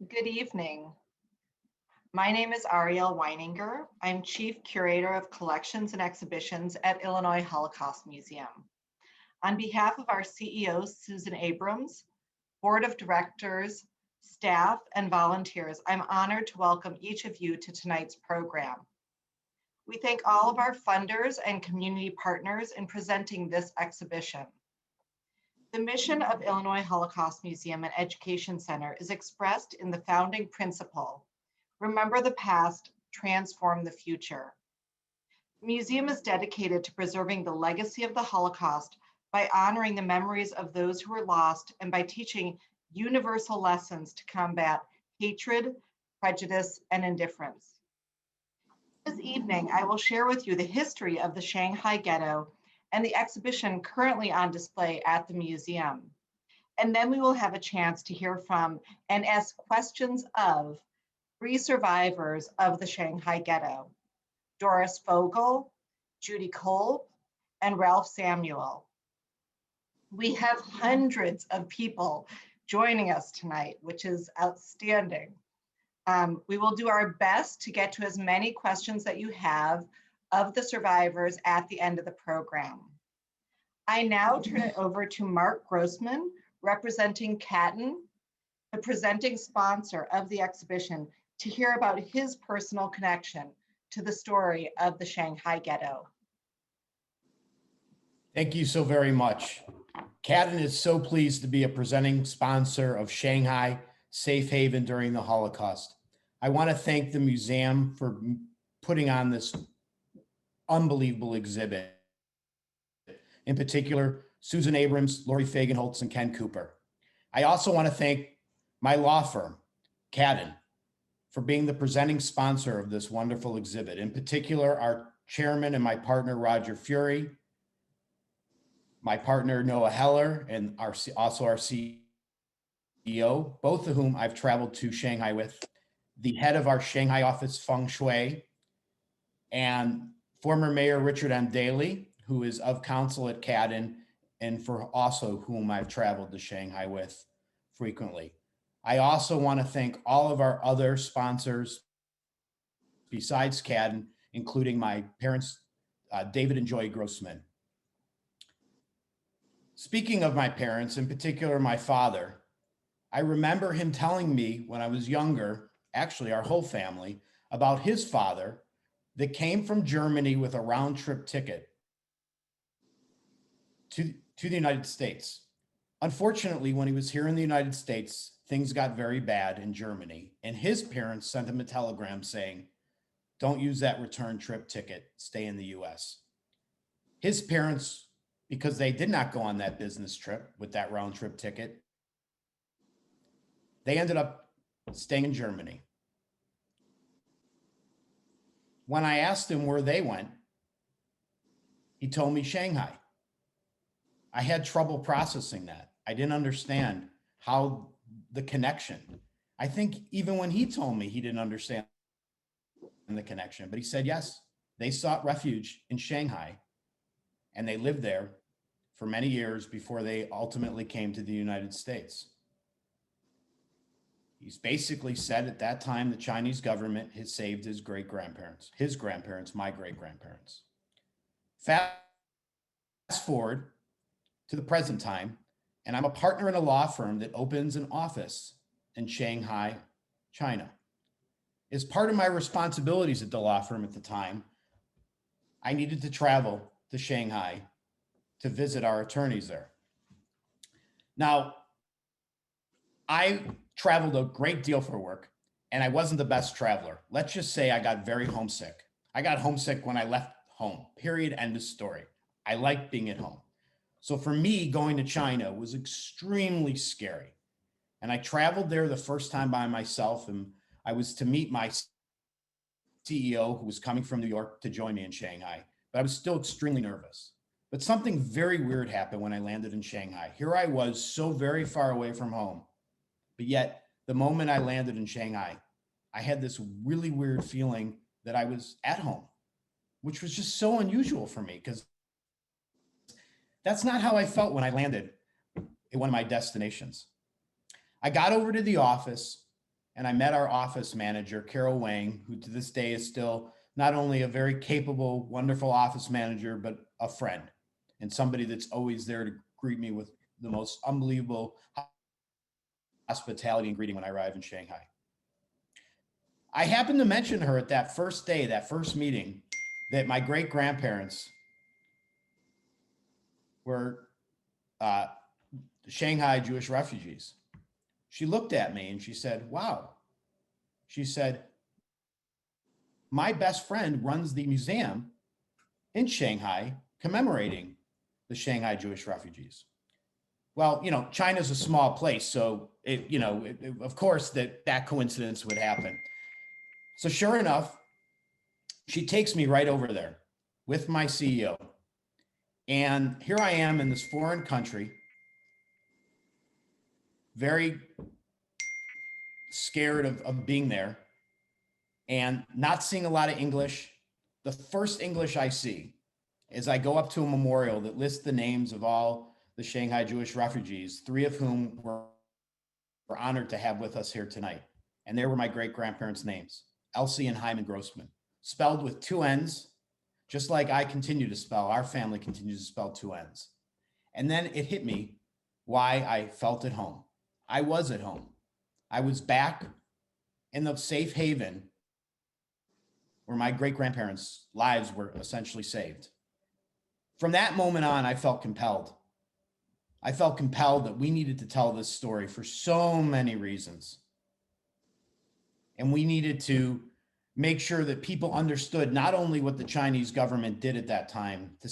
Good evening. My name is Arielle Weininger. I'm Chief Curator of Collections and Exhibitions at Illinois Holocaust Museum. On behalf of our CEO, Susan Abrams, Board of Directors, staff, and volunteers, I'm honored to welcome each of you to tonight's program. We thank all of our funders and community partners in presenting this exhibition. The mission of Illinois Holocaust Museum and Education Center is expressed in the founding principle: remember the past, transform the future. The museum is dedicated to preserving the legacy of the Holocaust by honoring the memories of those who were lost and by teaching universal lessons to combat hatred, prejudice, and indifference. This evening, I will share with you the history of the Shanghai Ghetto and the exhibition currently on display at the museum. And then we will have a chance to hear from and ask questions of 3 survivors of the Shanghai Ghetto: Doris Fogel, Judy Kolb, and Ralph Samuel. We have hundreds of people joining us tonight, which is outstanding. We will do our best to get to as many questions that you have of the survivors at the end of the program. I now turn it over to Mark Grossman, representing Catton, the presenting sponsor of the exhibition, to hear about his personal connection to the story of the Shanghai Ghetto. Thank you so very much. Catton is so pleased to be a presenting sponsor of Shanghai Safe Haven During the Holocaust. I want to thank the museum for putting on this unbelievable exhibit. In particular, Susan Abrams, Lori Fagenholtz, and Ken Cooper. I also want to thank my law firm, Catton, for being the presenting sponsor of this wonderful exhibit. In particular, our chairman and my partner, Roger Fury, my partner, Noah Heller, and also our CEO, both of whom I've traveled to Shanghai with, the head of our Shanghai office, Feng Shui, and former Mayor Richard M. Daley, who is of counsel at Catton, and for also whom I've traveled to Shanghai with frequently. I also want to thank all of our other sponsors besides Catton, including my parents, David and Joy Grossman. Speaking of my parents, in particular my father, I remember him telling me when I was younger, actually our whole family, about his father that came from Germany with a round trip ticket to the United States. Unfortunately, when he was here in the United States, things got very bad in Germany, and his parents sent him a telegram saying, don't use that return trip ticket, stay in the US. His parents, because they did not go on that business trip with that round trip ticket, they ended up staying in Germany. When I asked him where they went, he told me Shanghai. I had trouble processing that. I didn't understand how the connection. I think even when he told me, he didn't understand the connection, but he said, yes, they sought refuge in Shanghai and they lived there for many years before they ultimately came to the United States. He's basically said at that time, the Chinese government had saved his great-grandparents, my great-grandparents. Fast forward to the present time, and I'm a partner in a law firm that opens an office in Shanghai, China. As part of my responsibilities at the law firm at the time, I needed to travel to Shanghai to visit our attorneys there. Now, I traveled a great deal for work, and I wasn't the best traveler. Let's just say I got very homesick. I got homesick when I left home, period, end of story. I liked being at home. So for me, going to China was extremely scary. And I traveled there the first time by myself, and I was to meet my CEO who was coming from New York to join me in Shanghai, but I was still extremely nervous. But something very weird happened when I landed in Shanghai. Here I was so very far away from home, but yet the moment I landed in Shanghai, I had this really weird feeling that I was at home, which was just so unusual for me because that's not how I felt when I landed at one of my destinations. I got over to the office and I met our office manager, Carol Wang, who to this day is still not only a very capable, wonderful office manager, but a friend and somebody that's always there to greet me with the most unbelievable hospitality and greeting when I arrive in Shanghai. I happened to mention to her at that first day, that first meeting, that my great-grandparents were Shanghai Jewish refugees. She looked at me and she said, wow. She said, my best friend runs the museum in Shanghai commemorating the Shanghai Jewish refugees. Well, you know, China's a small place, so of course that coincidence would happen. So sure enough, she takes me right over there with my CEO. And here I am in this foreign country, very scared of being there and not seeing a lot of English. The first English I see is I go up to a memorial that lists the names of all the Shanghai Jewish refugees, 3 of whom were honored to have with us here tonight. And there were my great-grandparents' names, Elsie and Hyman Grossman, spelled with 2 N's, just like I continue to spell, our family continues to spell 2 N's. And then it hit me why I felt at home. I was at home. I was back in the safe haven where my great-grandparents' lives were essentially saved. From that moment on, I felt compelled. I felt compelled that we needed to tell this story for so many reasons. And we needed to make sure that people understood not only what the Chinese government did at that time to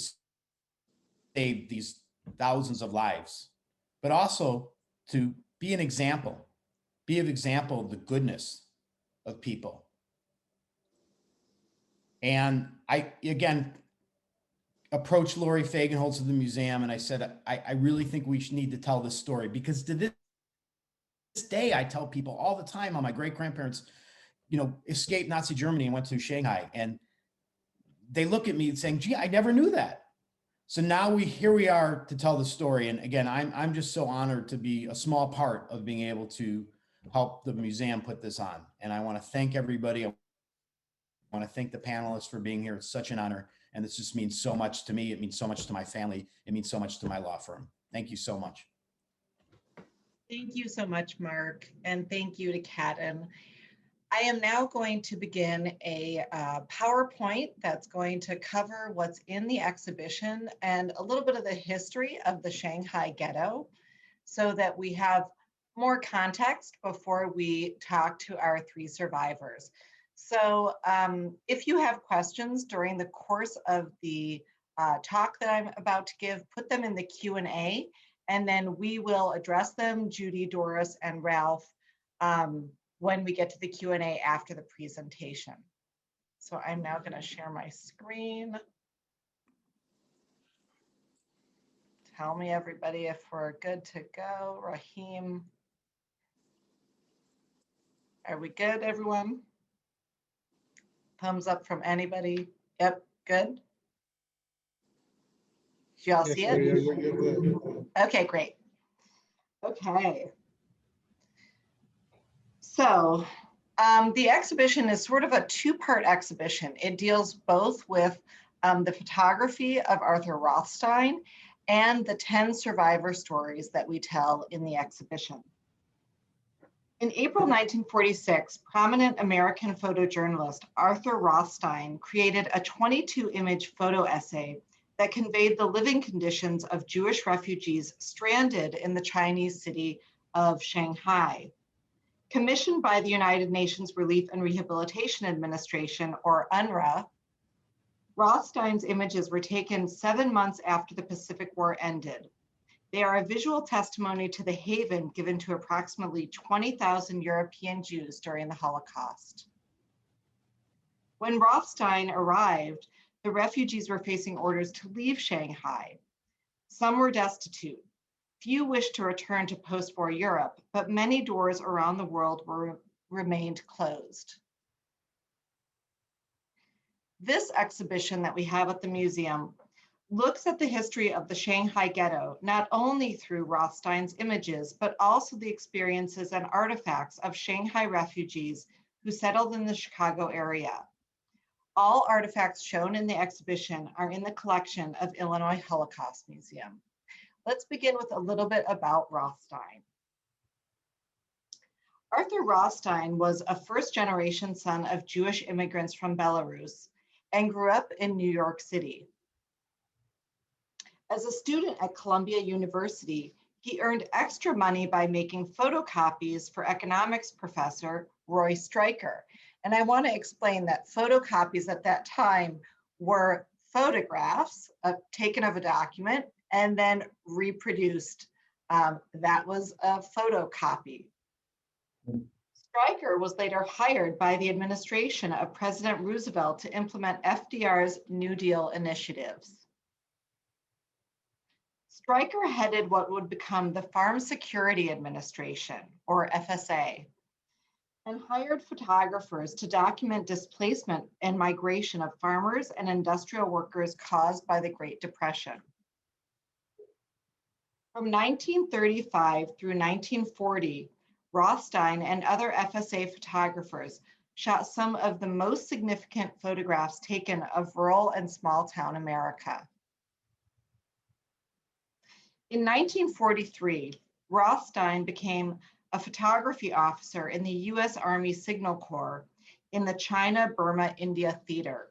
save these thousands of lives, but also to be an example, be an example of the goodness of people. And I, again, approached Lori Fagenholz of the museum and I said, I really think we need to tell this story, because to this day, I tell people all the time how my great-grandparents, escaped Nazi Germany and went to Shanghai. And they look at me saying, gee, I never knew that. So now here we are to tell the story. And again, I'm just so honored to be a small part of being able to help the museum put this on. And I want to thank everybody. I want to thank the panelists for being here. It's such an honor. And this just means so much to me. It means so much to my family. It means so much to my law firm. Thank you so much. Thank you so much, Mark. And thank you to Katten. I am now going to begin a PowerPoint that's going to cover what's in the exhibition and a little bit of the history of the Shanghai Ghetto so that we have more context before we talk to our 3 survivors. So if you have questions during the course of the talk that I'm about to give, put them in the Q&A, and then we will address them, Judy, Doris, and Ralph, when we get to the Q&A after the presentation. So I'm now going to share my screen. Tell me, everybody, if we're good to go. Raheem. Are we good, everyone? Thumbs up from anybody. Yep, good. Do y'all see it? Okay, great. Okay. So the exhibition is sort of a 2-part exhibition. It deals both with the photography of Arthur Rostein and the 10 survivor stories that we tell in the exhibition. In April 1946, prominent American photojournalist Arthur Rostein created a 22-image photo essay that conveyed the living conditions of Jewish refugees stranded in the Chinese city of Shanghai. Commissioned by the United Nations Relief and Rehabilitation Administration, or UNRWA, Rostein's images were taken 7 months after the Pacific War ended. They are a visual testimony to the haven given to approximately 20,000 European Jews during the Holocaust. When Rostein arrived, the refugees were facing orders to leave Shanghai. Some were destitute. Few wished to return to post-war Europe, but many doors around the world remained closed. This exhibition that we have at the museum looks at the history of the Shanghai Ghetto, not only through Rostein's images, but also the experiences and artifacts of Shanghai refugees who settled in the Chicago area. All artifacts shown in the exhibition are in the collection of Illinois Holocaust Museum. Let's begin with a little bit about Rostein. Arthur Rostein was a first-generation son of Jewish immigrants from Belarus and grew up in New York City. As a student at Columbia University, he earned extra money by making photocopies for economics professor Roy Stryker. And I want to explain that photocopies at that time were photographs taken of a document and then reproduced. That was a photocopy. Stryker was later hired by the administration of President Roosevelt to implement FDR's New Deal initiatives. Stryker headed what would become the Farm Security Administration, or FSA, and hired photographers to document displacement and migration of farmers and industrial workers caused by the Great Depression. From 1935 through 1940, Rostein and other FSA photographers shot some of the most significant photographs taken of rural and small town America. In 1943, Rostein became a photography officer in the US Army Signal Corps in the China-Burma-India Theater.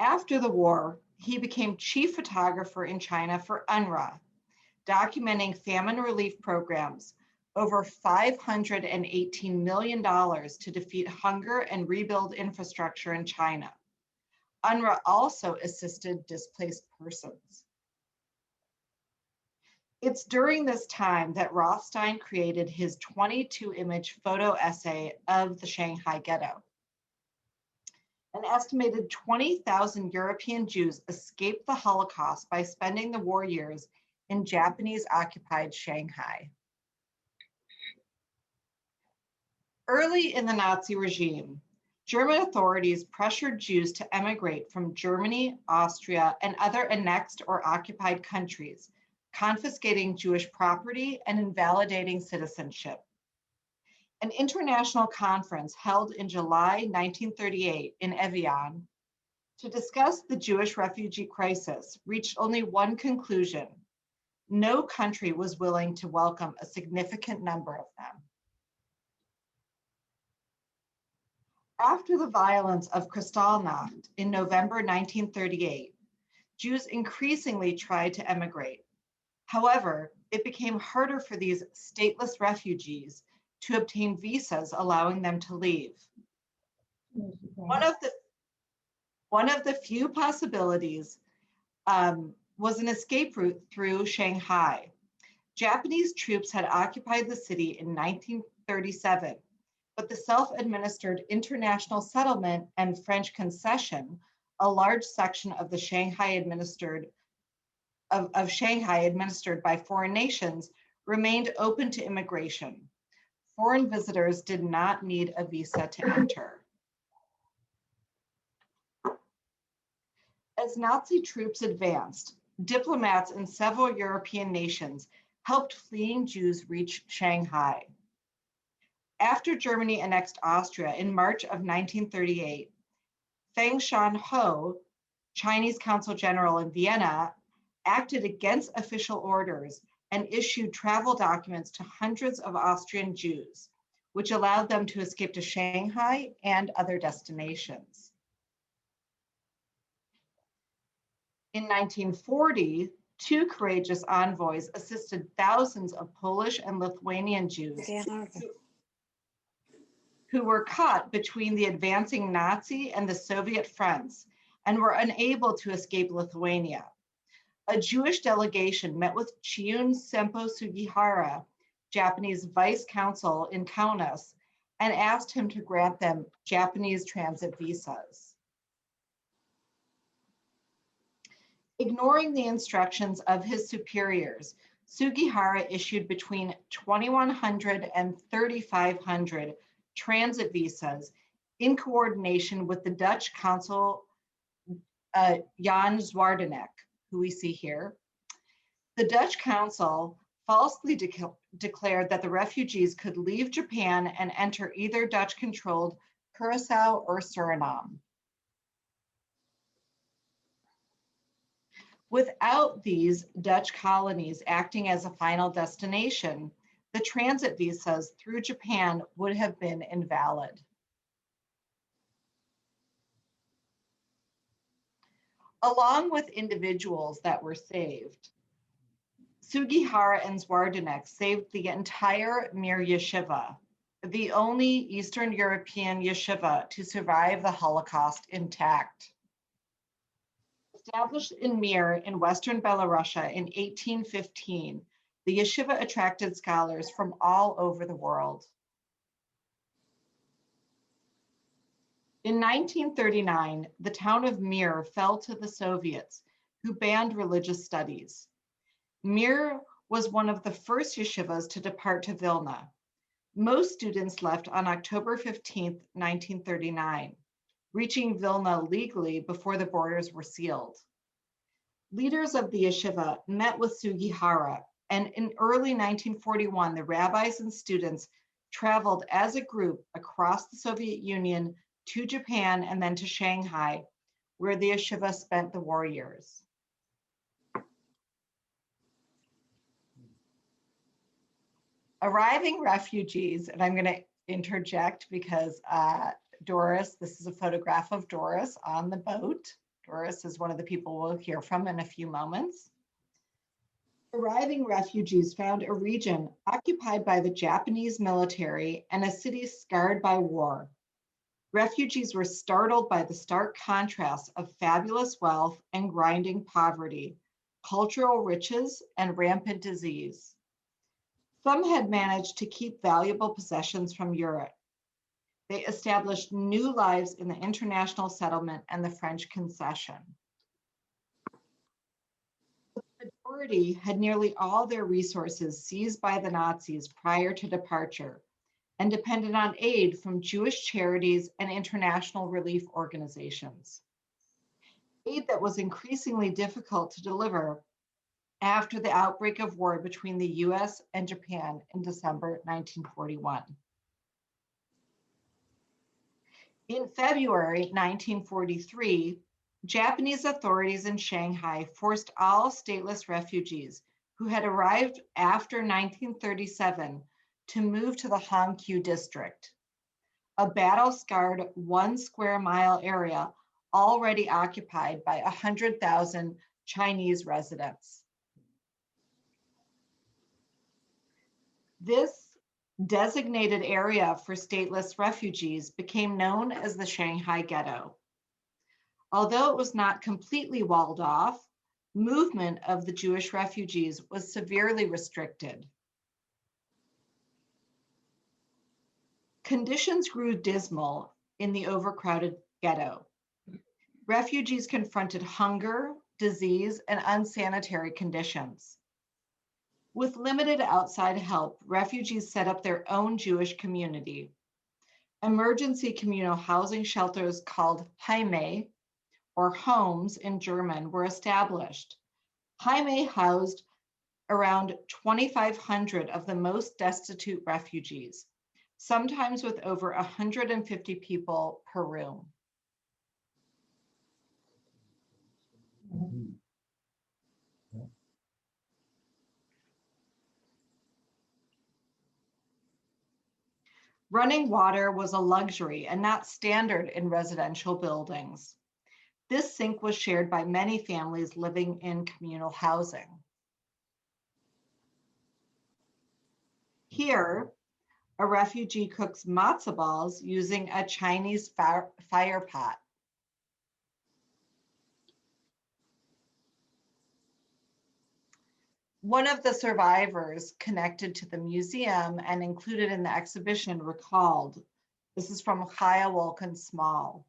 After the war, he became chief photographer in China for UNRWA, documenting famine relief programs, over $518 million to defeat hunger and rebuild infrastructure in China. UNRWA also assisted displaced persons. It's during this time that Rostein created his 22-image photo essay of the Shanghai Ghetto. An estimated 20,000 European Jews escaped the Holocaust by spending the war years in Japanese-occupied Shanghai. Early in the Nazi regime, German authorities pressured Jews to emigrate from Germany, Austria, and other annexed or occupied countries, confiscating Jewish property and invalidating citizenship. An international conference held in July 1938 in Evian to discuss the Jewish refugee crisis reached only one conclusion: no country was willing to welcome a significant number of them. After the violence of Kristallnacht in November 1938, Jews increasingly tried to emigrate. However, it became harder for these stateless refugees to obtain visas allowing them to leave. One of the few possibilities was an escape route through Shanghai. Japanese troops had occupied the city in 1937, but the self-administered international settlement and French concession, a large section of the Shanghai administered by foreign nations, remained open to immigration. Foreign visitors did not need a visa to enter. As Nazi troops advanced, diplomats in several European nations helped fleeing Jews reach Shanghai. After Germany annexed Austria in March of 1938, Feng Shanho, Chinese Consul General in Vienna, acted against official orders and issued travel documents to hundreds of Austrian Jews, which allowed them to escape to Shanghai and other destinations. In 1940, two courageous envoys assisted thousands of Polish and Lithuanian Jews who were caught between the advancing Nazi and the Soviet fronts and were unable to escape Lithuania. A Jewish delegation met with Chiun Sempo Sugihara, Japanese vice consul in Kaunas, and asked him to grant them Japanese transit visas. Ignoring the instructions of his superiors, Sugihara issued between 2,100 and 3,500 transit visas in coordination with the Dutch consul Jan Zwaardenek, who we see here. The Dutch consul falsely declared that the refugees could leave Japan and enter either Dutch-controlled Curaçao or Suriname. Without these Dutch colonies acting as a final destination, the transit visas through Japan would have been invalid. Along with individuals that were saved, Sugihara and Zwaardenek saved the entire Mir Yeshiva, the only Eastern European yeshiva to survive the Holocaust intact. Established in Mir in Western Belarusia in 1815, the yeshiva attracted scholars from all over the world. In 1939, the town of Mir fell to the Soviets, who banned religious studies. Mir was one of the first yeshivas to depart to Vilna. Most students left on October 15, 1939, reaching Vilna legally before the borders were sealed. Leaders of the yeshiva met with Sugihara, and in early 1941, the rabbis and students traveled as a group across the Soviet Union to Japan and then to Shanghai, where the yeshiva spent the war years. Arriving refugees, and I'm going to interject because Doris, this is a photograph of Doris on the boat. Doris is one of the people we'll hear from in a few moments. Arriving refugees found a region occupied by the Japanese military and a city scarred by war. Refugees were startled by the stark contrast of fabulous wealth and grinding poverty, cultural riches, and rampant disease. Some had managed to keep valuable possessions from Europe. They established new lives in the international settlement and the French concession. The majority had nearly all their resources seized by the Nazis prior to departure and depended on aid from Jewish charities and international relief organizations. Aid that was increasingly difficult to deliver after the outbreak of war between the US and Japan in December 1941. In February 1943, Japanese authorities in Shanghai forced all stateless refugees who had arrived after 1937 to move to the Hangqiu district, a battle-scarred 1 square mile area already occupied by 100,000 Chinese residents. This designated area for stateless refugees became known as the Shanghai Ghetto. Although it was not completely walled off, movement of the Jewish refugees was severely restricted. Conditions grew dismal in the overcrowded ghetto. Refugees confronted hunger, disease, and unsanitary conditions. With limited outside help, refugees set up their own Jewish community. Emergency communal housing shelters called Heime, or homes in German, were established. Heime housed around 2,500 of the most destitute refugees, sometimes with over 150 people per room. Running water was a luxury and not standard in residential buildings. This sink was shared by many families living in communal housing. Here, a refugee cooks matzo balls using a Chinese fire pot. One of the survivors connected to the museum and included in the exhibition recalled, this is from Chaya Wolken Small.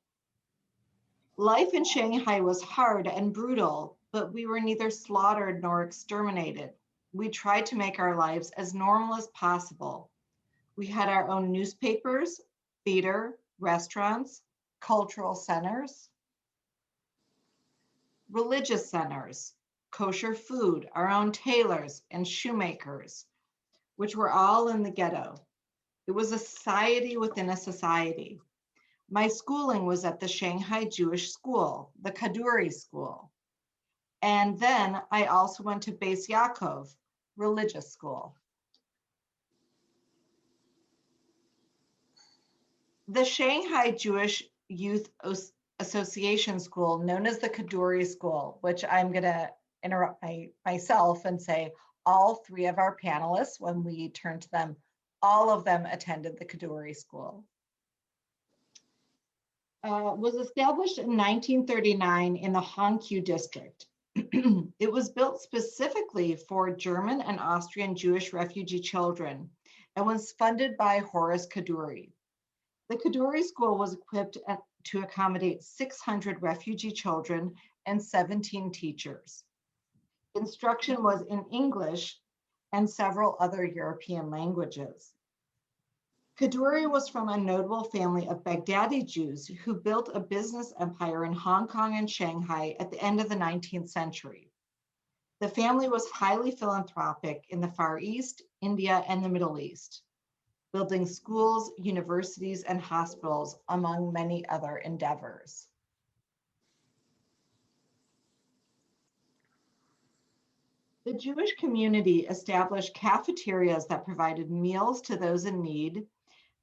Life in Shanghai was hard and brutal, but we were neither slaughtered nor exterminated. We tried to make our lives as normal as possible. We had our own newspapers, theater, restaurants, cultural centers, religious centers, kosher food, our own tailors and shoemakers, which were all in the ghetto. It was a society within a society. My schooling was at the Shanghai Jewish School, the Kaduri School. And then I also went to Beis Yaakov, religious school. The Shanghai Jewish Youth Association School, known as the Kaduri School, which I'm going to interrupt myself and say all three of our panelists, when we turn to them, all of them attended the Kaduri School. Was established in 1939 in the Hankyu district. It was built specifically for German and Austrian Jewish refugee children and was funded by Horace Kaduri. The Kaduri School was equipped to accommodate 600 refugee children and 17 teachers. Instruction was in English and several other European languages. Kaduri was from a notable family of Baghdadi Jews who built a business empire in Hong Kong and Shanghai at the end of the 19th century. The family was highly philanthropic in the Far East, India, and the Middle East, building schools, universities, and hospitals, among many other endeavors. The Jewish community established cafeterias that provided meals to those in need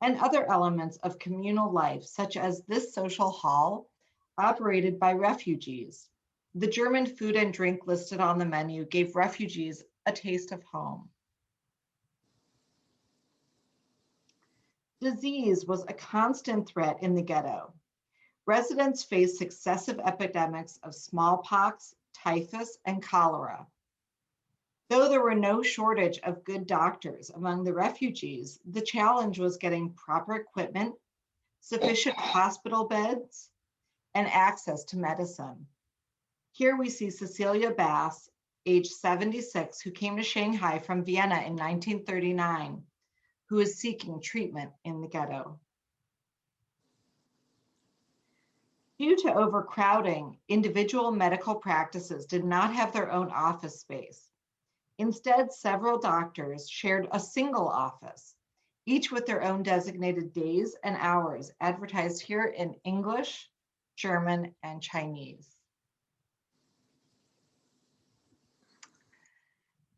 and other elements of communal life, such as this social hall operated by refugees. The German food and drink listed on the menu gave refugees a taste of home. Disease was a constant threat in the ghetto. Residents faced successive epidemics of smallpox, typhus, and cholera. Though there were no shortage of good doctors among the refugees, the challenge was getting proper equipment, sufficient hospital beds, and access to medicine. Here we see Cecilia Bass, age 76, who came to Shanghai from Vienna in 1939, who is seeking treatment in the ghetto. Due to overcrowding, individual medical practices did not have their own office space. Instead, several doctors shared a single office, each with their own designated days and hours, advertised here in English, German, and Chinese.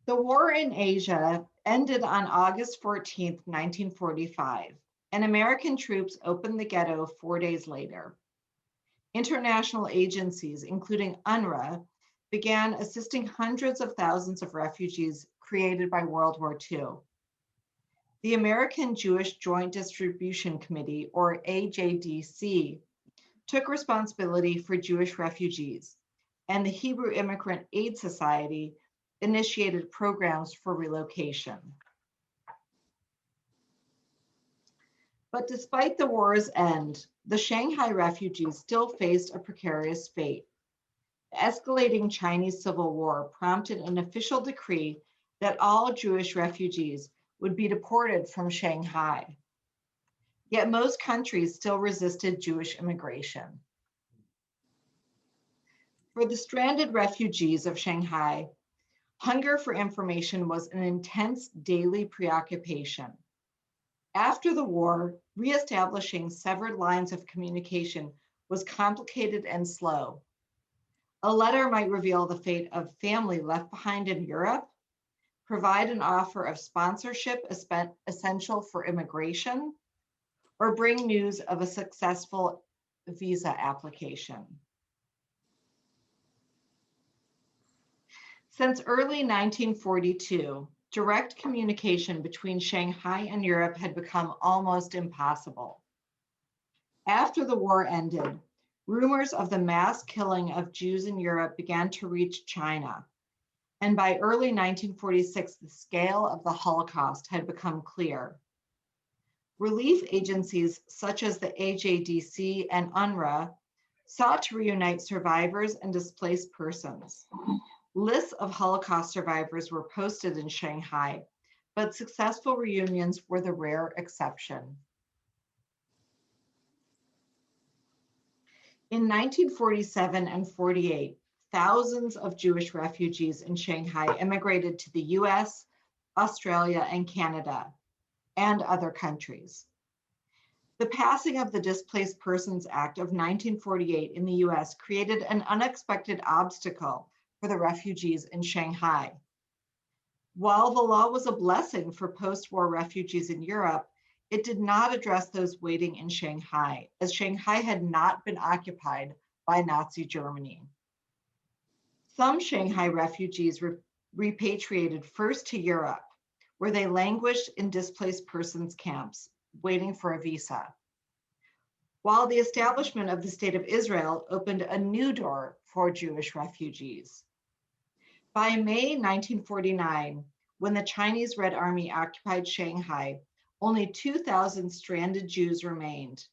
The war in Asia ended on August 14, 1945, and American troops opened the ghetto 4 days later. International agencies, including UNRWA, began assisting hundreds of thousands of refugees created by World War II. The American Jewish Joint Distribution Committee, or AJDC, took responsibility for Jewish refugees, and the Hebrew Immigrant Aid Society initiated programs for relocation. But despite the war's end, the Shanghai refugees still faced a precarious fate. The escalating Chinese Civil War prompted an official decree that all Jewish refugees would be deported from Shanghai. Yet most countries still resisted Jewish immigration. For the stranded refugees of Shanghai, hunger for information was an intense daily preoccupation. After the war, reestablishing severed lines of communication was complicated and slow. A letter might reveal the fate of family left behind in Europe, provide an offer of sponsorship essential for immigration, or bring news of a successful visa application. Since early 1942, direct communication between Shanghai and Europe had become almost impossible. After the war ended, rumors of the mass killing of Jews in Europe began to reach China. And by early 1946, the scale of the Holocaust had become clear. Relief agencies such as the AJDC and UNRWA sought to reunite survivors and displaced persons. Lists of Holocaust survivors were posted in Shanghai, but successful reunions were the rare exception. In 1947 and 48, thousands of Jewish refugees in Shanghai immigrated to the US, Australia, and Canada, and other countries. The passing of the Displaced Persons Act of 1948 in the US created an unexpected obstacle for the refugees in Shanghai. While the law was a blessing for post-war refugees in Europe, it did not address those waiting in Shanghai, as Shanghai had not been occupied by Nazi Germany. Some Shanghai refugees repatriated first to Europe, where they languished in displaced persons camps, waiting for a visa. While the establishment of the State of Israel opened a new door for Jewish refugees. By May 1949, when the Chinese Red Army occupied Shanghai, only 2,000 stranded Jews remained.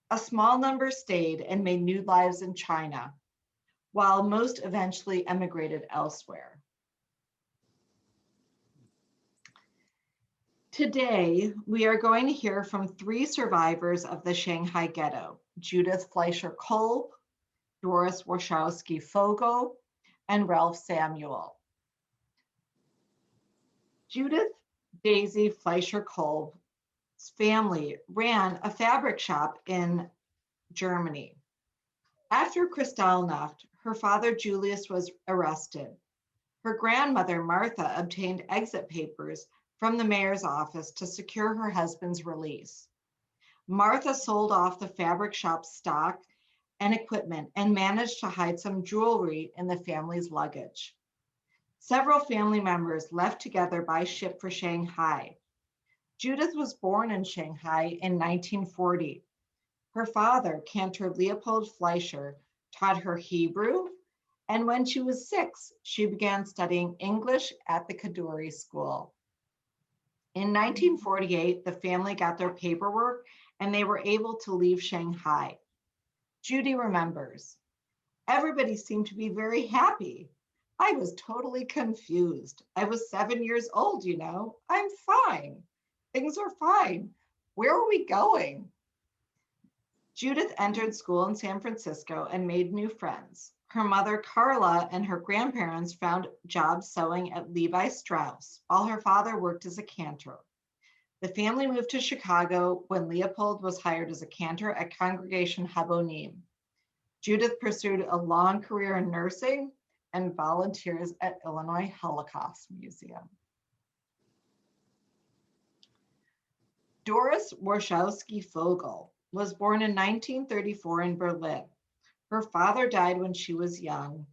A small number stayed and made new lives in China, while most eventually emigrated elsewhere. Today, we are going to hear from 3 survivors of the Shanghai Ghetto: Judy Fleischer Kolb, Doris Fogel, and Ralph Samuel. Judith Daisy Fleischer Kolb's family ran a fabric shop in Germany. After Kristallnacht, her father Julius was arrested. Her grandmother Martha obtained exit papers from the mayor's office to secure her husband's release. Martha sold off the fabric shop's stock and equipment and managed to hide some jewelry in the family's luggage. Several family members left together by ship for Shanghai. Judith was born in Shanghai in 1940. Her father, Cantor Leopold Fleischer, taught her Hebrew, and when she was 6, she began studying English at the Kaduri School. In 1948, the family got their paperwork and they were able to leave Shanghai. Judy remembers, everybody seemed to be very happy. I was totally confused. I was 7 years old, you know. I'm fine. Things are fine. Where are we going? Judith entered school in San Francisco and made new friends. Her mother, Carla, and her grandparents found jobs sewing at Levi Strauss, while her father worked as a cantor. The family moved to Chicago when Leopold was hired as a cantor at Congregation Habonim. Judith pursued a long career in nursing and volunteers at Illinois Holocaust Museum. Doris Warshawski Fogel was born in 1934 in Berlin. Her father died when she was young,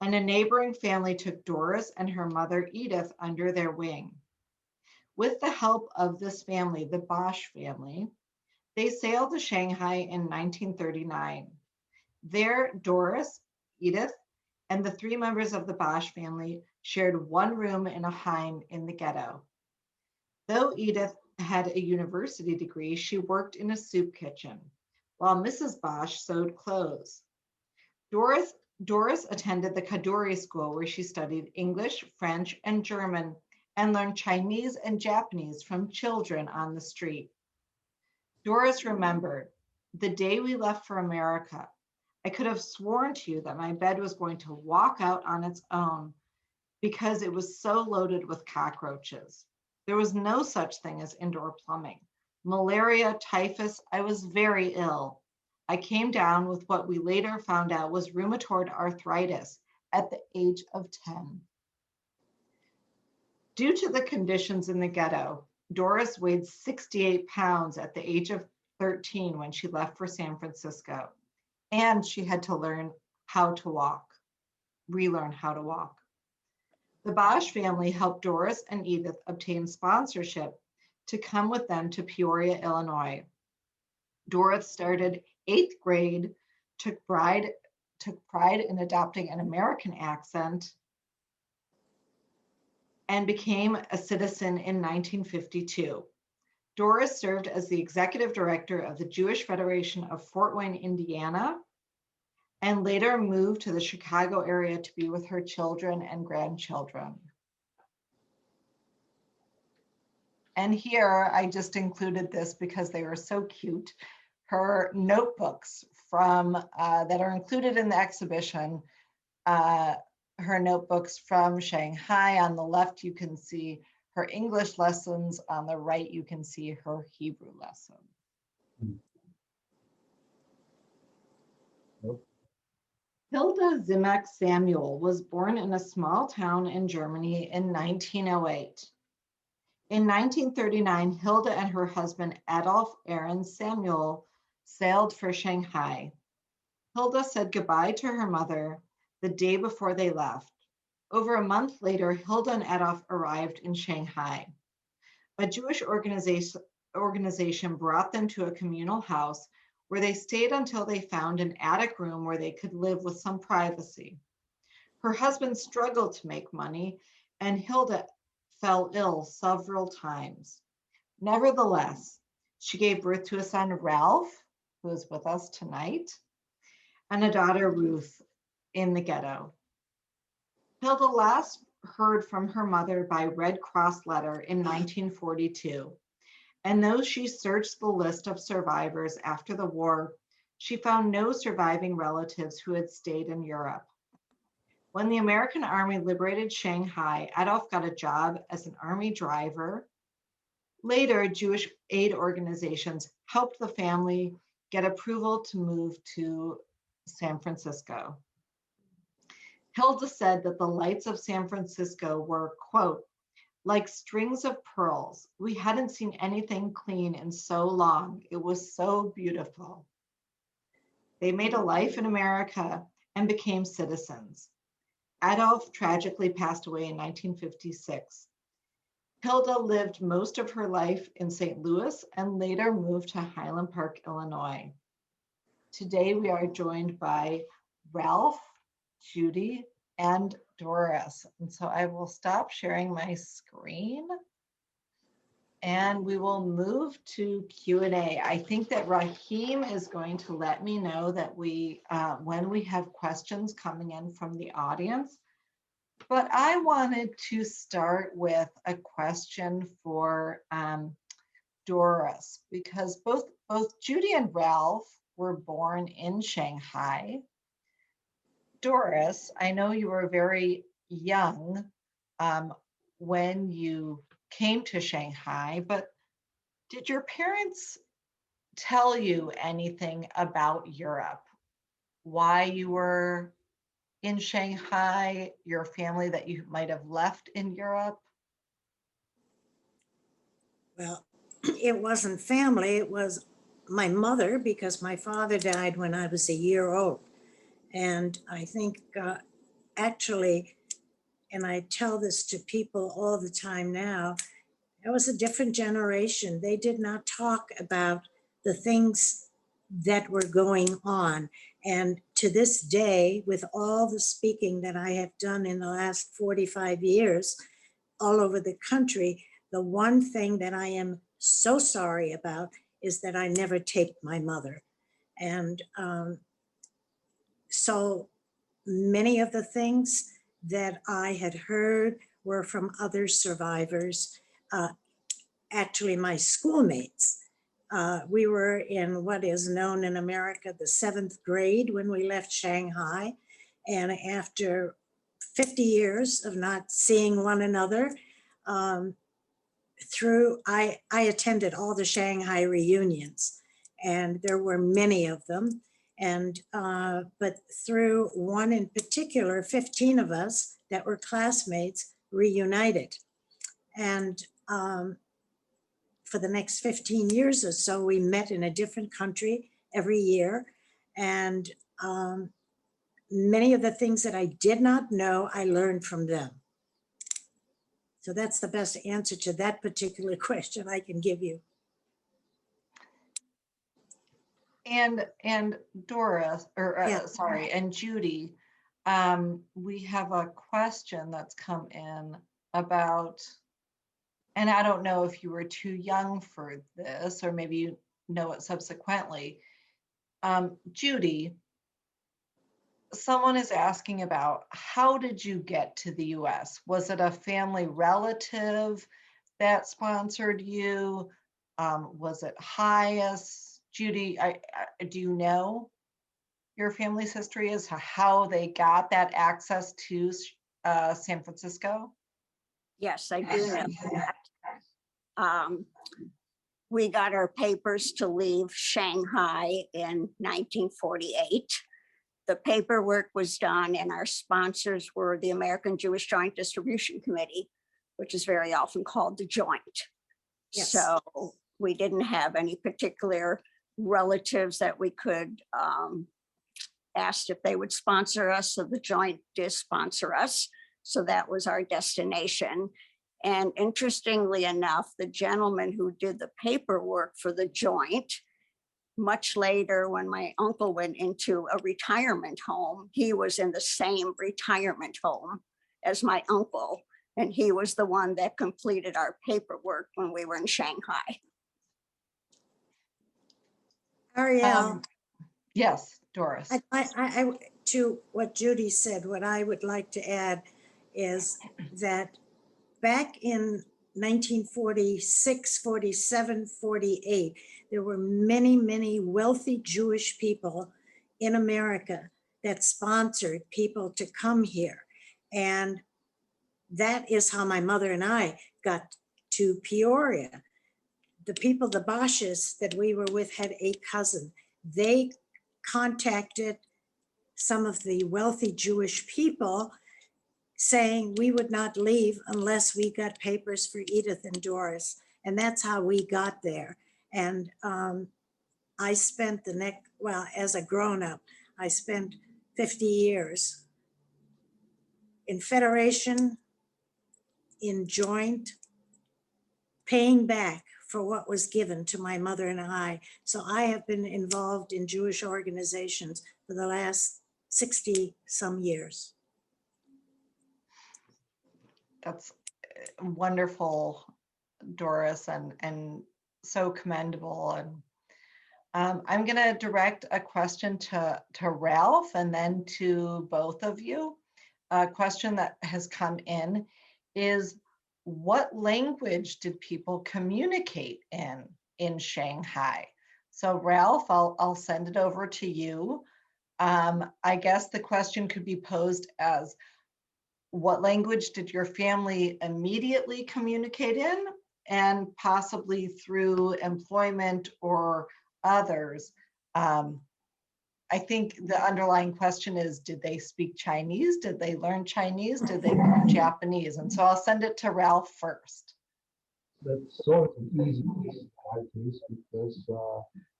and a neighboring family took Doris and her mother Edith under their wing. With the help of this family, the Bosch family, they sailed to Shanghai in 1939. There, Doris, Edith, and the 3 members of the Bosch family shared one room in a heim in the ghetto. Though Edith had a university degree, she worked in a soup kitchen, while Mrs. Bosch sewed clothes. Doris attended the Kaduri School, where she studied English, French, and German, and learned Chinese and Japanese from children on the street. Doris remembered, the day we left for America, I could have sworn to you that my bed was going to walk out on its own because it was so loaded with cockroaches. There was no such thing as indoor plumbing. Malaria, typhus, I was very ill. I came down with what we later found out was rheumatoid arthritis at the age of 10. Due to the conditions in the ghetto, Doris weighed 68 pounds at the age of 13 when she left for San Francisco, and she had to relearn how to walk. The Bosch family helped Doris and Edith obtain sponsorship to come with them to Peoria, Illinois. Doris started 8th grade, took pride in adopting an American accent, and became a citizen in 1952. Doris served as the executive director of the Jewish Federation of Fort Wayne, Indiana, and later moved to the Chicago area to be with her children and grandchildren. And here I just included this because they were so cute. Her notebooks from that are included in the exhibition. Her notebooks from Shanghai. On the left, you can see her English lessons. On the right, you can see her Hebrew lesson. Hilda Zimac Samuel was born in a small town in Germany in 1908. In 1939, Hilda and her husband Adolf Aaron Samuel sailed for Shanghai. Hilda said goodbye to her mother the day before they left. Over a month later, Hilda and Adolf arrived in Shanghai. A Jewish organization brought them to a communal house where they stayed until they found an attic room where they could live with some privacy. Her husband struggled to make money, and Hilda fell ill several times. Nevertheless, she gave birth to a son, Ralph, who is with us tonight, and a daughter, Ruth, in the ghetto. Hilda last heard from her mother by Red Cross letter in 1942. And though she searched the list of survivors after the war, she found no surviving relatives who had stayed in Europe. When the American Army liberated Shanghai, Adolf got a job as an army driver. Later, Jewish aid organizations helped the family get approval to move to San Francisco. Hilda said that the lights of San Francisco were, quote, like strings of pearls. We hadn't seen anything clean in so long. It was so beautiful. They made a life in America and became citizens. Adolf tragically passed away in 1956. Hilda lived most of her life in St. Louis and later moved to Highland Park, Illinois. Today we are joined by Ralph, Judy, and Doris. And so I will stop sharing my screen and we will move to Q&A. I think that Rahim is going to let me know that when we have questions coming in from the audience. But I wanted to start with a question for Doris, because both Judy and Ralph were born in Shanghai. Doris, I know you were very young when you came to Shanghai, but did your parents tell you anything about Europe? Why you were in Shanghai, your family that you might have left in Europe? Well, it wasn't family, it was my mother, because my father died when I was a year old. And I think actually, and I tell this to people all the time now, it was a different generation. They did not talk about the things that were going on. And to this day, with all the speaking that I have done in the last 45 years all over the country, the one thing that I am so sorry about is that I never taped my mother. And so many of the things that I had heard were from other survivors, actually my schoolmates. We were in what is known in America the 7th grade when we left Shanghai. And after 50 years of not seeing one another, I attended all the Shanghai reunions, and there were many of them. And but through one in particular, 15 of us that were classmates reunited. And for the next 15 years or so, we met in a different country every year. And many of the things that I did not know, I learned from them. So that's the best answer to that particular question I can give you. And Doris, or Yeah. sorry, and Judy, we have a question that's come in about, and I don't know if you were too young for this, or maybe you know it subsequently. Judy, someone is asking about, how did you get to the US? Was it a family relative that sponsored you? Was it highest? Judy, do you know? your family's history as to how they got that access to San Francisco? Yes, I do know that. We got our papers to leave Shanghai in 1948. The paperwork was done and our sponsors were the American Jewish Joint Distribution Committee, which is very often called the Joint. Yes. So we didn't have any particular relatives that we could ask if they would sponsor us. So the Joint did sponsor us. So that was our destination. And interestingly enough, the gentleman who did the paperwork for the Joint, much later when my uncle went into a retirement home, he was in the same retirement home as my uncle. And he was the one that completed our paperwork when we were in Shanghai. Arielle, Yes, Doris. to what Judy said, what I would like to add is that back in 1946, 47, 48, there were many, many wealthy Jewish people in America that sponsored people to come here. And that is how my mother and I got to Peoria. The people, the Bosches that we were with had a cousin. They contacted some of the wealthy Jewish people saying we would not leave unless we got papers for Edith and Doris. And that's how we got there. And I spent as a grown-up, I spent 50 years in Federation, in Joint, paying back for what was given to my mother and I. So I have been involved in Jewish organizations for the last 60 some years. That's wonderful, Doris, and so commendable. And I'm going to direct a question to Ralph and then to both of you. A question that has come in is, what language did people communicate in Shanghai? So Ralph, I'll send it over to you. I guess the question could be posed as, what language did your family immediately communicate in, and possibly through employment or others? I think the underlying question is, did they speak Chinese? Did they learn Chinese? Did they learn Japanese? And so I'll send it to Ralph first. That's sort of an easy case because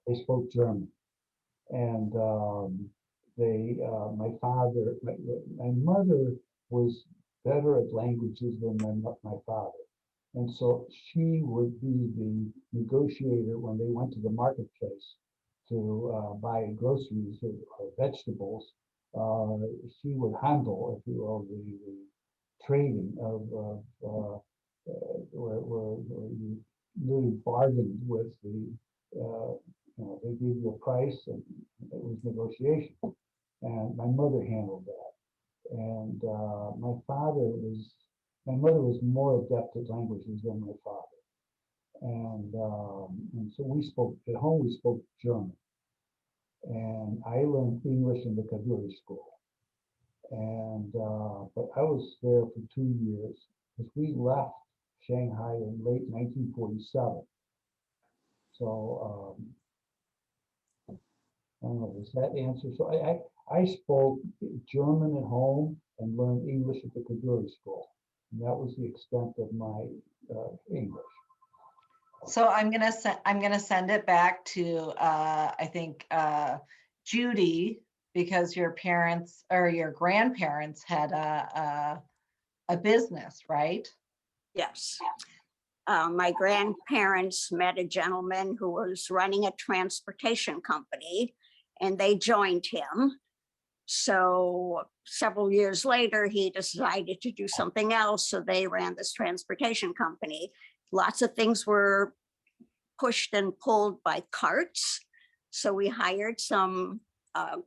they spoke German. And my mother was better at languages than my father. And so she would be the negotiator when they went to the marketplace to buy groceries or vegetables. She would handle, if you will, the trading of where you really bargained with they gave you a price and it was negotiation. And my mother handled that. And my mother was more adept at languages than my father. And so at home we spoke German. And I learned English in the Kaduri School. And but I was there for 2 years because we left Shanghai in late 1947. So I don't know, does that answer? So I spoke German at home and learned English at the Kaduri School. And that was the extent of my English. So I'm gonna send it back to I think Judy, because your parents or your grandparents had a business, right? Yes. My grandparents met a gentleman who was running a transportation company and they joined him. So several years later, he decided to do something else. So they ran this transportation company. Lots of things were pushed and pulled by carts. So we hired some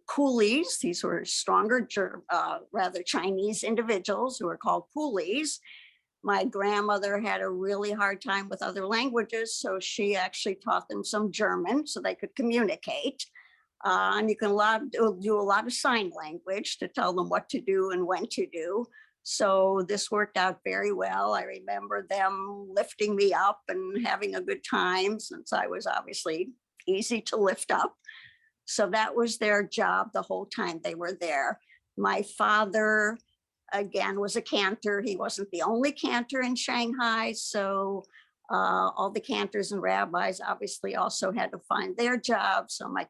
coolies. These were stronger, rather Chinese individuals who were called coolies. My grandmother had a really hard time with other languages, so she actually taught them some German so they could communicate. And you can do a lot of sign language to tell them what to do and when to do. So this worked out very well. I remember them lifting me up and having a good time, since I was obviously easy to lift up. So that was their job the whole time they were there. My father, again, was a cantor. He wasn't the only cantor in Shanghai. So all the cantors and rabbis obviously also had to find their jobs. So my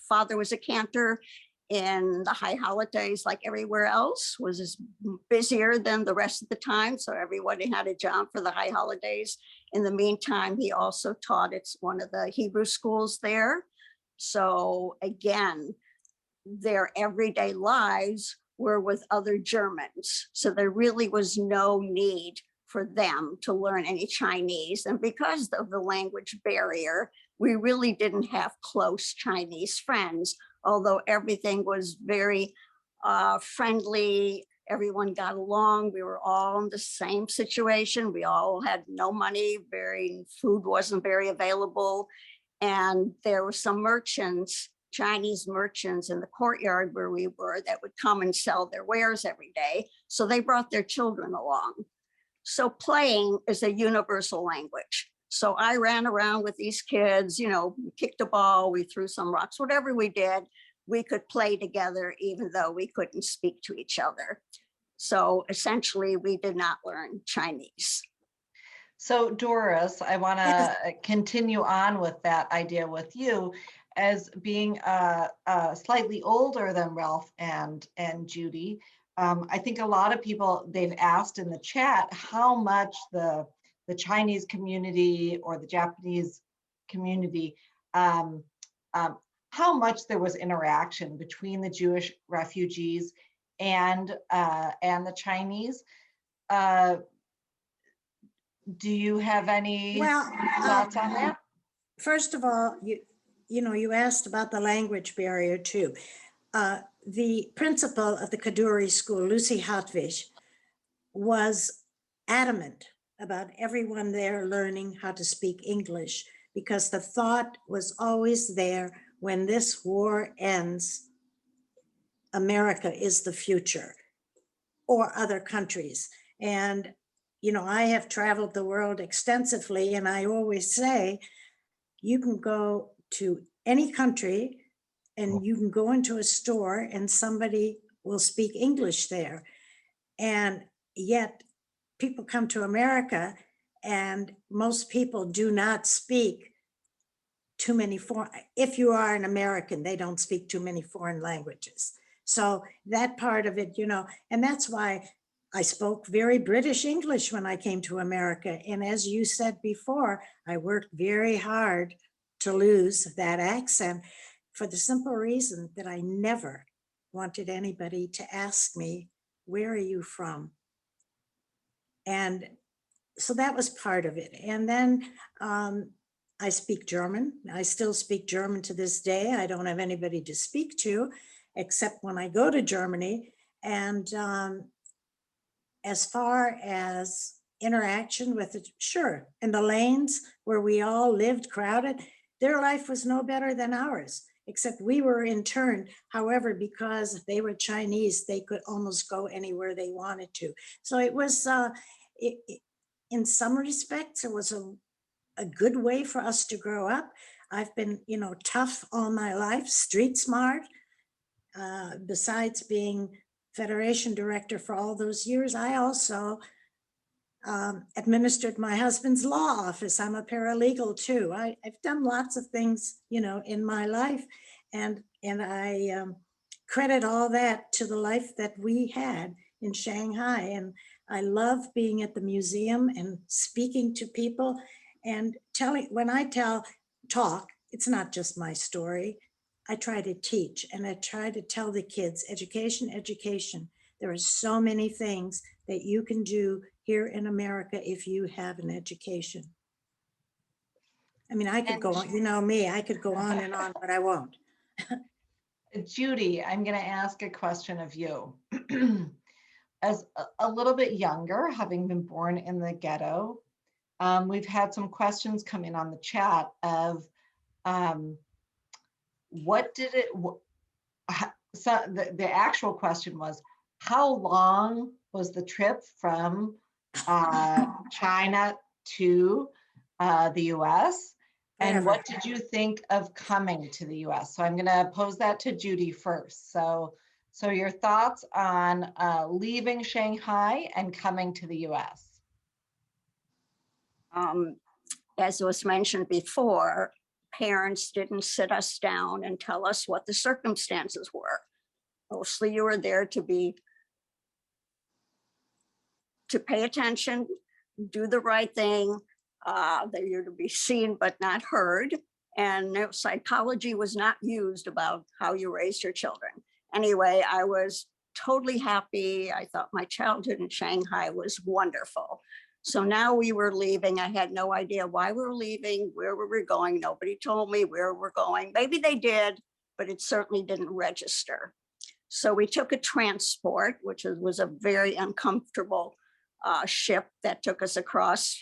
father was a cantor in the high holidays, like everywhere else, was busier than the rest of the time. So everybody had a job for the high holidays. In the meantime, he also taught at one of the Hebrew schools there. So again, their everyday lives were with other Germans. So there really was no need for them to learn any Chinese. And because of the language barrier, we really didn't have close Chinese friends, although everything was very friendly. Everyone got along. We were all in the same situation. We all had no money, food wasn't very available. And there were some merchants, Chinese merchants in the courtyard where we were, that would come and sell their wares every day. So they brought their children along. So playing is a universal language. So I ran around with these kids, we kicked a ball, we threw some rocks, whatever we did, we could play together, even though we couldn't speak to each other. So essentially, we did not learn Chinese. So Doris, I want to continue on with that idea with you, as being slightly older than Ralph and Judy. I think a lot of people, they've asked in the chat how much the Chinese community or the Japanese community, how much there was interaction between the Jewish refugees and the Chinese. Do you have any thoughts on that? First of all, you asked about the language barrier too. The principal of the Kaduri School, Lucy Hartwig, was adamant about everyone there learning how to speak English, because the thought was always there: when this war ends, America is the future, or other countries. And I have traveled the world extensively, and I always say, you can go to any country and you can go into a store and somebody will speak English there. And yet people come to America and most people do not speak too many if you are an American, they don't speak too many foreign languages. So that part of it, and that's why I spoke very British English when I came to America. And as you said before, I worked very hard to lose that accent, for the simple reason that I never wanted anybody to ask me, where are you from? And so that was part of it. And then I speak German. I still speak German to this day. I don't have anybody to speak to except when I go to Germany. And as far as interaction with it, sure, in the lanes where we all lived crowded, their life was no better than ours, except we were interned. However, because they were Chinese, they could almost go anywhere they wanted to. So it was, in some respects, it was a good way for us to grow up. I've been, tough all my life, street smart. Besides being Federation director for all those years, I also administered my husband's law office. I'm a paralegal too. I've done lots of things, in my life, and I credit all that to the life that we had in Shanghai. And I love being at the museum and speaking to people and when I talk, it's not just my story. I try to teach and I try to tell the kids, education, education. There are so many things that you can do here in America if you have an education. I mean, I could go on, me, I could go on and on, but I won't. Judy, I'm going to ask a question of you. As a little bit younger, having been born in the ghetto, we've had some questions come in on the chat of what did it, so the actual question was, how long was the trip from China to the US? And Forever. what did you think of coming to the US? So I'm going to pose that to Judy first. So your thoughts on leaving Shanghai and coming to the US? As was mentioned before, parents didn't sit us down and tell us what the circumstances were. Mostly you were there to pay attention, do the right thing, that you're to be seen but not heard. And psychology was not used about how you raised your children. Anyway, I was totally happy. I thought my childhood in Shanghai was wonderful. So now we were leaving. I had no idea why we were leaving, where we were going. Nobody told me where we're going. Maybe they did, but it certainly didn't register. So we took a transport, which was a very uncomfortable ship that took us across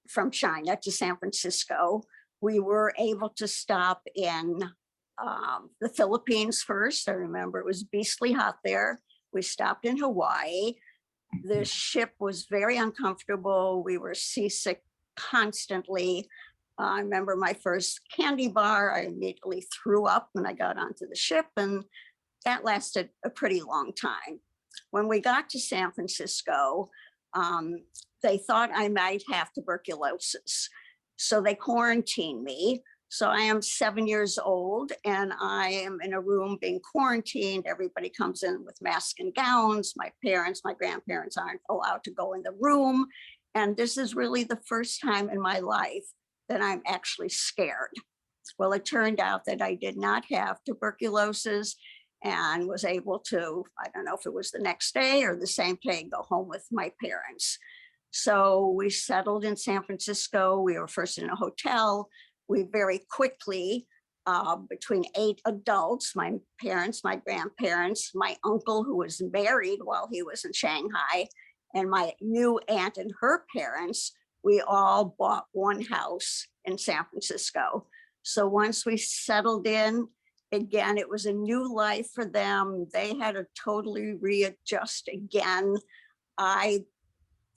from China to San Francisco. We were able to stop in the Philippines first. I remember it was beastly hot there. We stopped in Hawaii. The ship was very uncomfortable. We were seasick constantly. I remember my first candy bar, I immediately threw up when I got onto the ship, and that lasted a pretty long time. When we got to San Francisco, they thought I might have tuberculosis. So they quarantined me. So I am 7 years old and I am in a room being quarantined. Everybody comes in with masks and gowns. My parents, my grandparents aren't allowed to go in the room. And this is really the first time in my life that I'm actually scared. Well, it turned out that I did not have tuberculosis and was able to, I don't know if it was the next day or the same day, go home with my parents. So we settled in San Francisco. We were first in a hotel. We very quickly, between 8 adults, my parents, my grandparents, my uncle who was married while he was in Shanghai, and my new aunt and her parents, we all bought one house in San Francisco. So once we settled in, again, it was a new life for them. They had to totally readjust again. I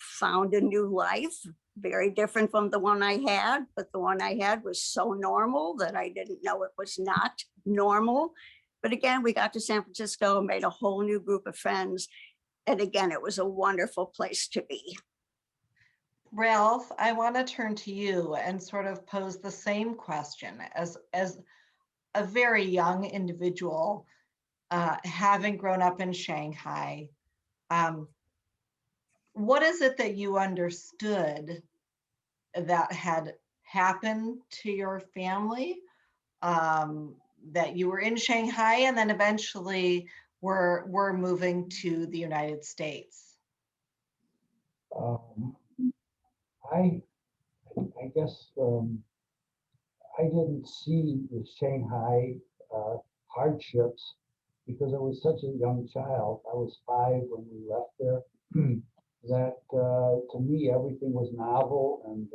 found a new life, very different from the one I had, but the one I had was so normal that I didn't know it was not normal. But again, we got to San Francisco, made a whole new group of friends. And again, it was a wonderful place to be. Ralph, I want to turn to you and sort of pose the same question as a very young individual, having grown up in Shanghai. What is it that you understood that had happened to your family, that you were in Shanghai and then eventually were moving to the United States? I guess I didn't see the Shanghai hardships because I was such a young child. I was 5 when we left there. That to me everything was novel, and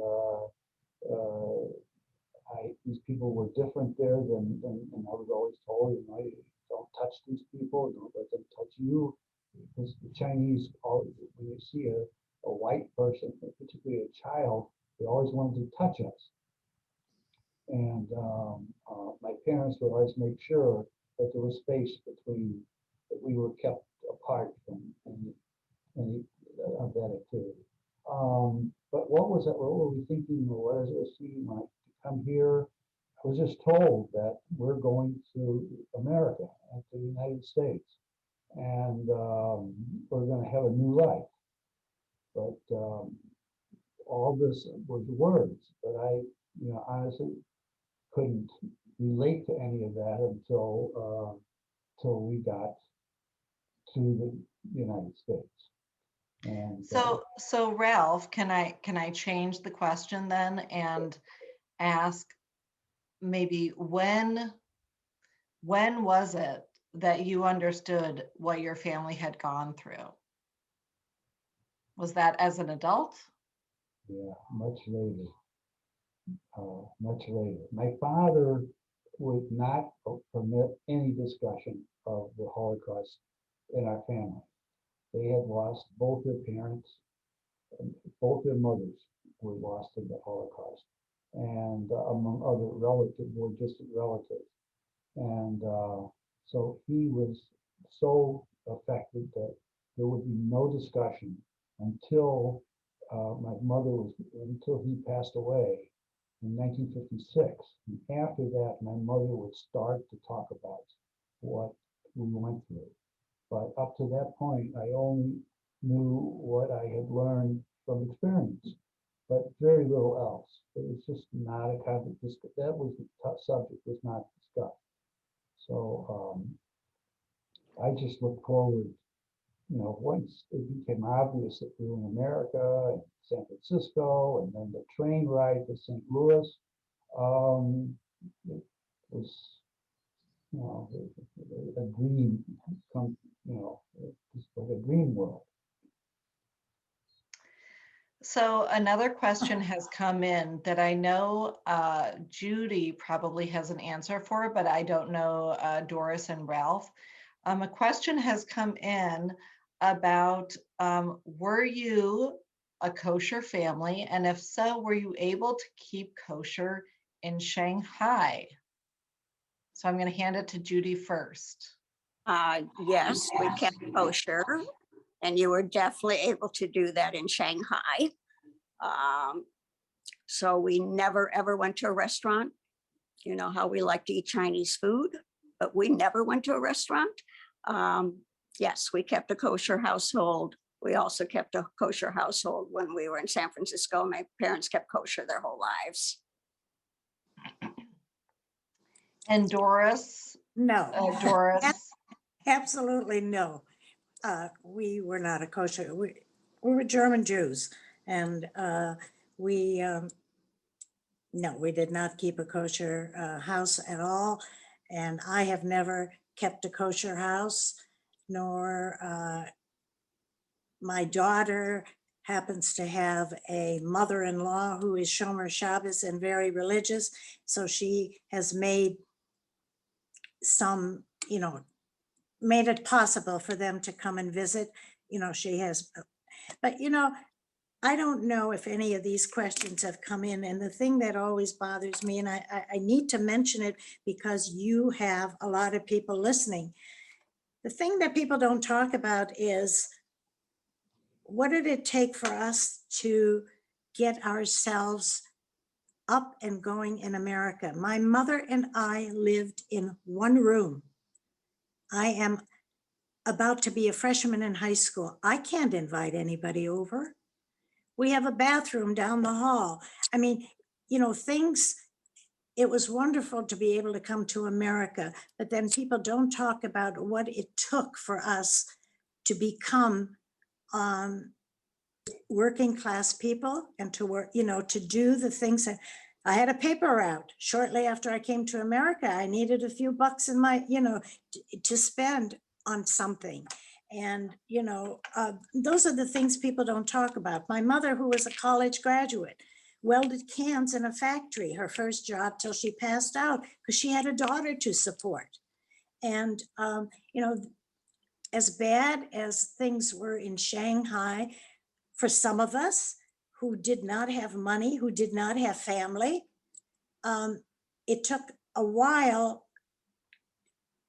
these people were different there than I was always told. You know, you don't touch these people, don't let them touch you, because the Chinese, when you see a white person, particularly a child, they always wanted to touch us. And my parents would always make sure that there was space between, that we were kept apart from any of that activity. But what were we thinking, or what does it seem like to come here? I was just told that we're going to America and to the United States, and we're going to have a new life. But all this was words, but I, honestly couldn't relate to any of that until we got to the United States. And so Ralph, can I change the question then and ask maybe when was it that you understood what your family had gone through? Was that as an adult? Yeah, much later. Much later. My father would not permit any discussion of the Holocaust in our family. They had lost both their parents, and both their mothers were lost in the Holocaust, and among other relatives, more distant relatives. And so he was so affected that there would be no discussion until until he passed away in 1956. And after that, my mother would start to talk about what we went through. But up to that point, I only knew what I had learned from experience, but very little else. It was just not a kind of that was the subject was not discussed. So I just look forward, once it became obvious that we were in America, and San Francisco, and then the train ride to St. Louis, it was, a dream come, just like a dream world. So another question has come in that I know Judy probably has an answer for, but I don't know Doris and Ralph. A question has come in about, were you a kosher family? And if so, were you able to keep kosher in Shanghai? So I'm going to hand it to Judy first. Yes, we kept kosher, and you were definitely able to do that in Shanghai. So we never ever went to a restaurant. You know how we like to eat Chinese food, but we never went to a restaurant. Yes, we kept a kosher household. We also kept a kosher household when we were in San Francisco. My parents kept kosher their whole lives. And Doris? No, Doris? absolutely no. We were not a kosher. We were German Jews, and no, we did not keep a kosher house at all. And I have never kept a kosher house, nor my daughter happens to have a mother-in-law who is Shomer Shabbos and very religious. So she has made some, made it possible for them to come and visit. She has, but I don't know if any of these questions have come in. And the thing that always bothers me, and I need to mention it because you have a lot of people listening. The thing that people don't talk about is, what did it take for us to get ourselves up and going in America? My mother and I lived in one room. I am about to be a freshman in high school. I can't invite anybody over. We have a bathroom down the hall. I mean, things, it was wonderful to be able to come to America, but then people don't talk about what it took for us to become working class people and to work, to do the things that I had a paper route shortly after I came to America. I needed a few bucks in my, to spend on something. And, those are the things people don't talk about. My mother, who was a college graduate, welded cans in a factory, her first job till she passed out, because she had a daughter to support. And, as bad as things were in Shanghai, for some of us who did not have money, who did not have family, it took a while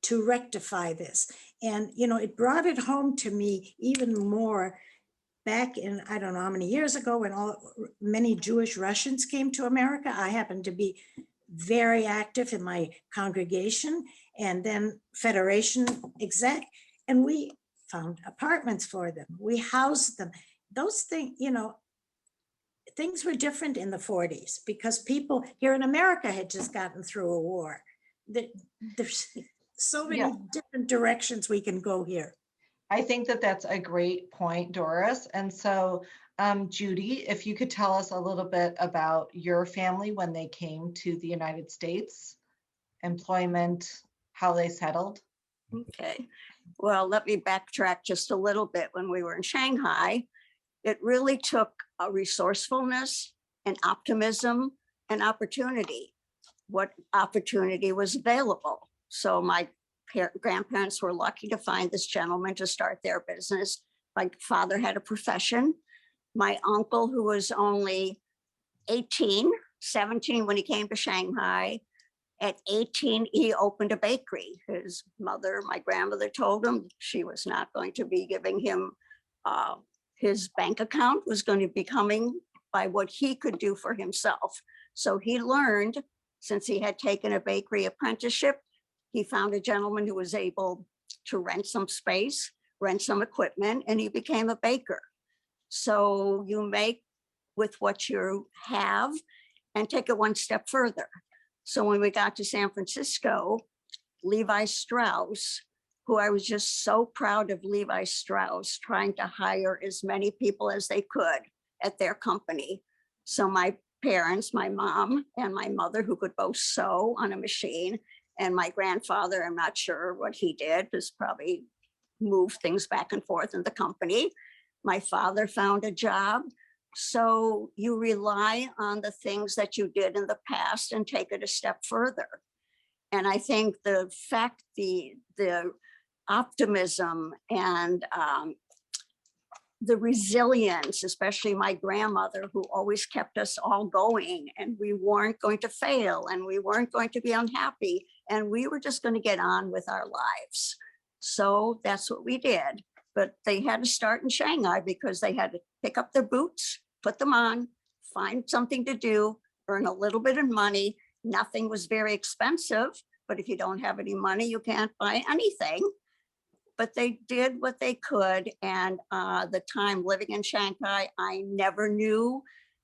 to rectify this. And, it brought it home to me even more back in, I don't know how many years ago, when many Jewish Russians came to America. I happened to be very active in my congregation and then Federation exec, and we found apartments for them. We housed them. Those things, things were different in the 40s because people here in America had just gotten through a war. There's so many different directions we can go here. I think that that's a great point, Doris. And so, Judy, if you could tell us a little bit about your family when they came to the United States, employment, how they settled. Okay. Well, let me backtrack just a little bit. When we were in Shanghai, it really took a resourcefulness and optimism and opportunity. what opportunity was available. So my grandparents were lucky to find this gentleman to start their business. My father had a profession. My uncle, who was only 17 when he came to Shanghai, at 18, he opened a bakery. His mother, my grandmother, told him she was not going to be giving him his bank account was going to be coming by what he could do for himself. So he learned, since he had taken a bakery apprenticeship, he found a gentleman who was able to rent some space, rent some equipment, and he became a baker. So you make with what you have and take it one step further. So when we got to San Francisco, Levi Strauss, who I was just so proud of Levi Strauss trying to hire as many people as they could at their company. So my parents, my mom and my mother, who could both sew on a machine, and my grandfather, I'm not sure what he did, just probably move things back and forth in the company. My father found a job. So you rely on the things that you did in the past and take it a step further. And I think the fact, the optimism and the resilience, especially my grandmother, who always kept us all going, and we weren't going to fail and we weren't going to be unhappy, and we were just going to get on with our lives. So that's what we did. But they had to start in Shanghai because they had to pick up their boots, put them on, find something to do, earn a little bit of money. Nothing was very expensive, but if you don't have any money, you can't buy anything. But they did what they could. And the time living in Shanghai, I never knew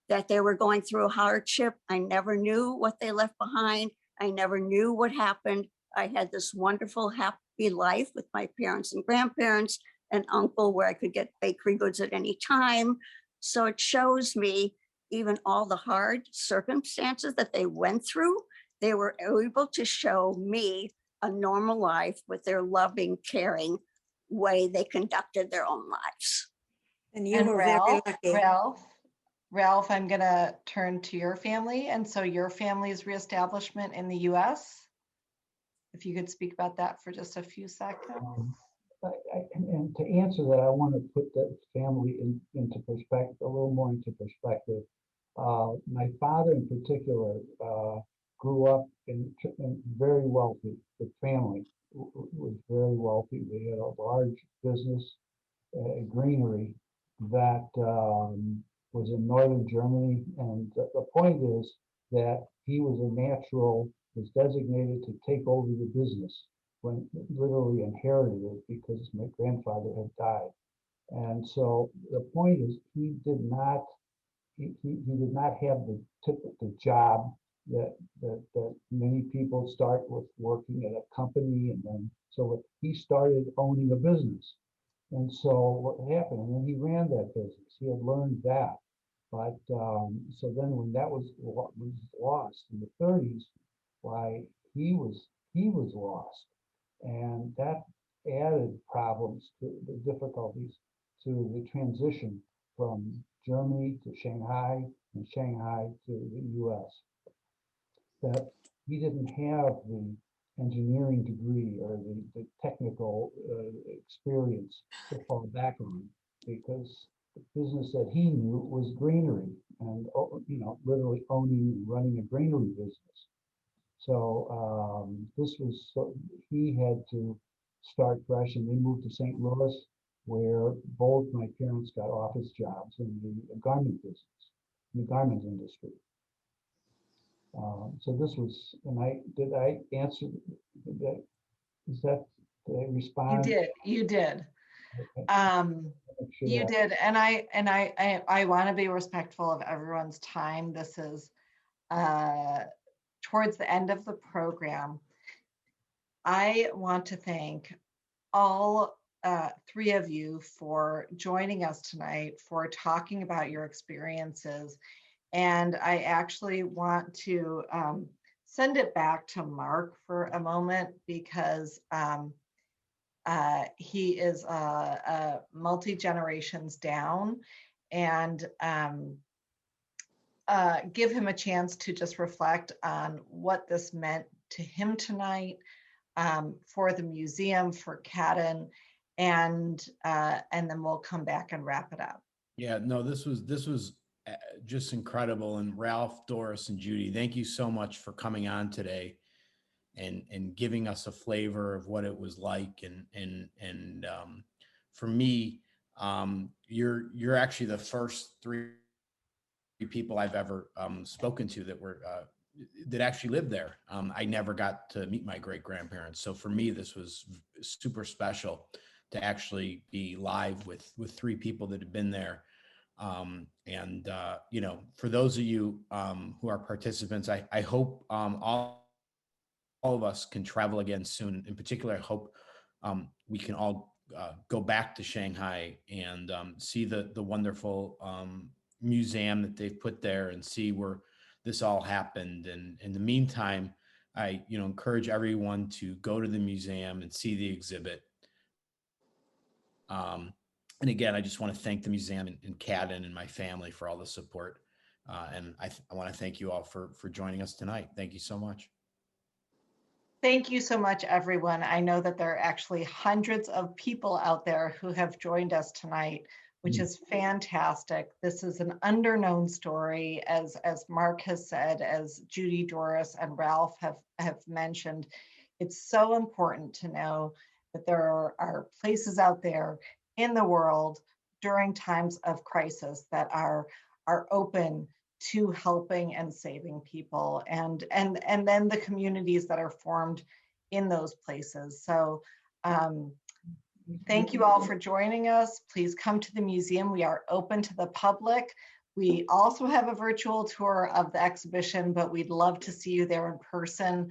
that they were going through a hardship. I never knew what they left behind. I never knew what happened. I had this wonderful, happy life with my parents and grandparents, an uncle where I could get bakery goods at any time. So it shows me even all the hard circumstances that they went through, they were able to show me a normal life with their loving, caring way they conducted their own lives. And you And were very lucky. Ralph, I'm going to turn to your family. And so your family's reestablishment in the US, if you could speak about that for just a few seconds. And to answer that, I want to put the family into perspective, a little more into perspective. My father in particular grew up in very wealthy. The family was very wealthy. They had a large business, greenery, that was in northern Germany. And the point is that he was designated to take over the business when literally inherited it because my grandfather had died. And so the point is he did not have the job that many people start with, working at a company, and then so he started owning a business. And so what happened, and then he ran that business. He had learned that. But so then when that was lost in the 30s, why he was lost. And that added problems to the difficulties to the transition from Germany to Shanghai and Shanghai to the US. That he didn't have the engineering degree or the technical experience to fall back on, because the business that he knew was greenery and, literally owning and running a greenery business. So he had to start fresh, and they moved to St. Louis, where both my parents got office jobs in the garment business, in the garment industry. So this was, and did I answer that? Did I respond? You did. Okay. Sure You did. And I want to be respectful of everyone's time. This is towards the end of the program. I want to thank all three of you for joining us tonight, for talking about your experiences. And I actually want to send it back to Mark for a moment, because he is multi-generations down, and give him a chance to just reflect on what this meant to him tonight, for the museum, for Cadden, and then we'll come back and wrap it up. Yeah, no, this was just incredible. And Ralph, Doris, and Judy, thank you so much for coming on today and giving us a flavor of what it was like. And for me, you're actually the first three people I've ever spoken to that were that actually lived there. I never got to meet my great grandparents, so for me this was super special to actually be live with three people that have been there. You know, for those of you who are participants, I hope all of us can travel again soon. In particular, I hope we can all go back to Shanghai and see the wonderful museum that they've put there and see where this all happened. And in the meantime, I encourage everyone to go to the museum and see the exhibit. And again, I just want to thank the museum and Cadden and my family for all the support. And I want to thank you all for joining us tonight. Thank you so much. Thank you so much, everyone. I know that there are actually hundreds of people out there who have joined us tonight, which is fantastic. This is an underknown story, as Mark has said, as Judy, Doris, and Ralph have mentioned. It's so important to know that there are places out there in the world during times of crisis that are open to helping and saving people, and then the communities that are formed in those places. So thank you all for joining us. Please come to the museum. We are open to the public. We also have a virtual tour of the exhibition, but we'd love to see you there in person.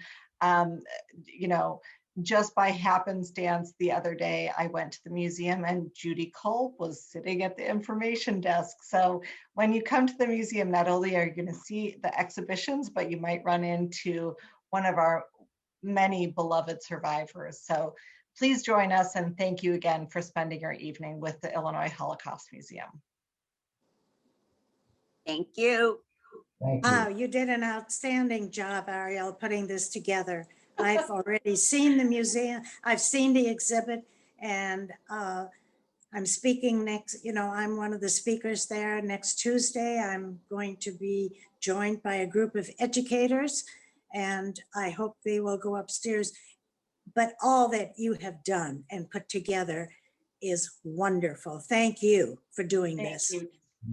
Just by happenstance, the other day I went to the museum and Judy Kolb was sitting at the information desk. So when you come to the museum, not only are you going to see the exhibitions, but you might run into one of our many beloved survivors. So please join us, and thank you again for spending your evening with the Illinois Holocaust Museum. Thank you. Thank you. Wow, you did an outstanding job, Arielle, putting this together. I've already seen the museum, I've seen the exhibit, and I'm speaking next, I'm one of the speakers there next Tuesday. I'm going to be joined by a group of educators, and I hope they will go upstairs. But all that you have done and put together is wonderful. Thank you for doing this.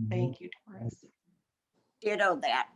Thank you, Doris. Ditto that.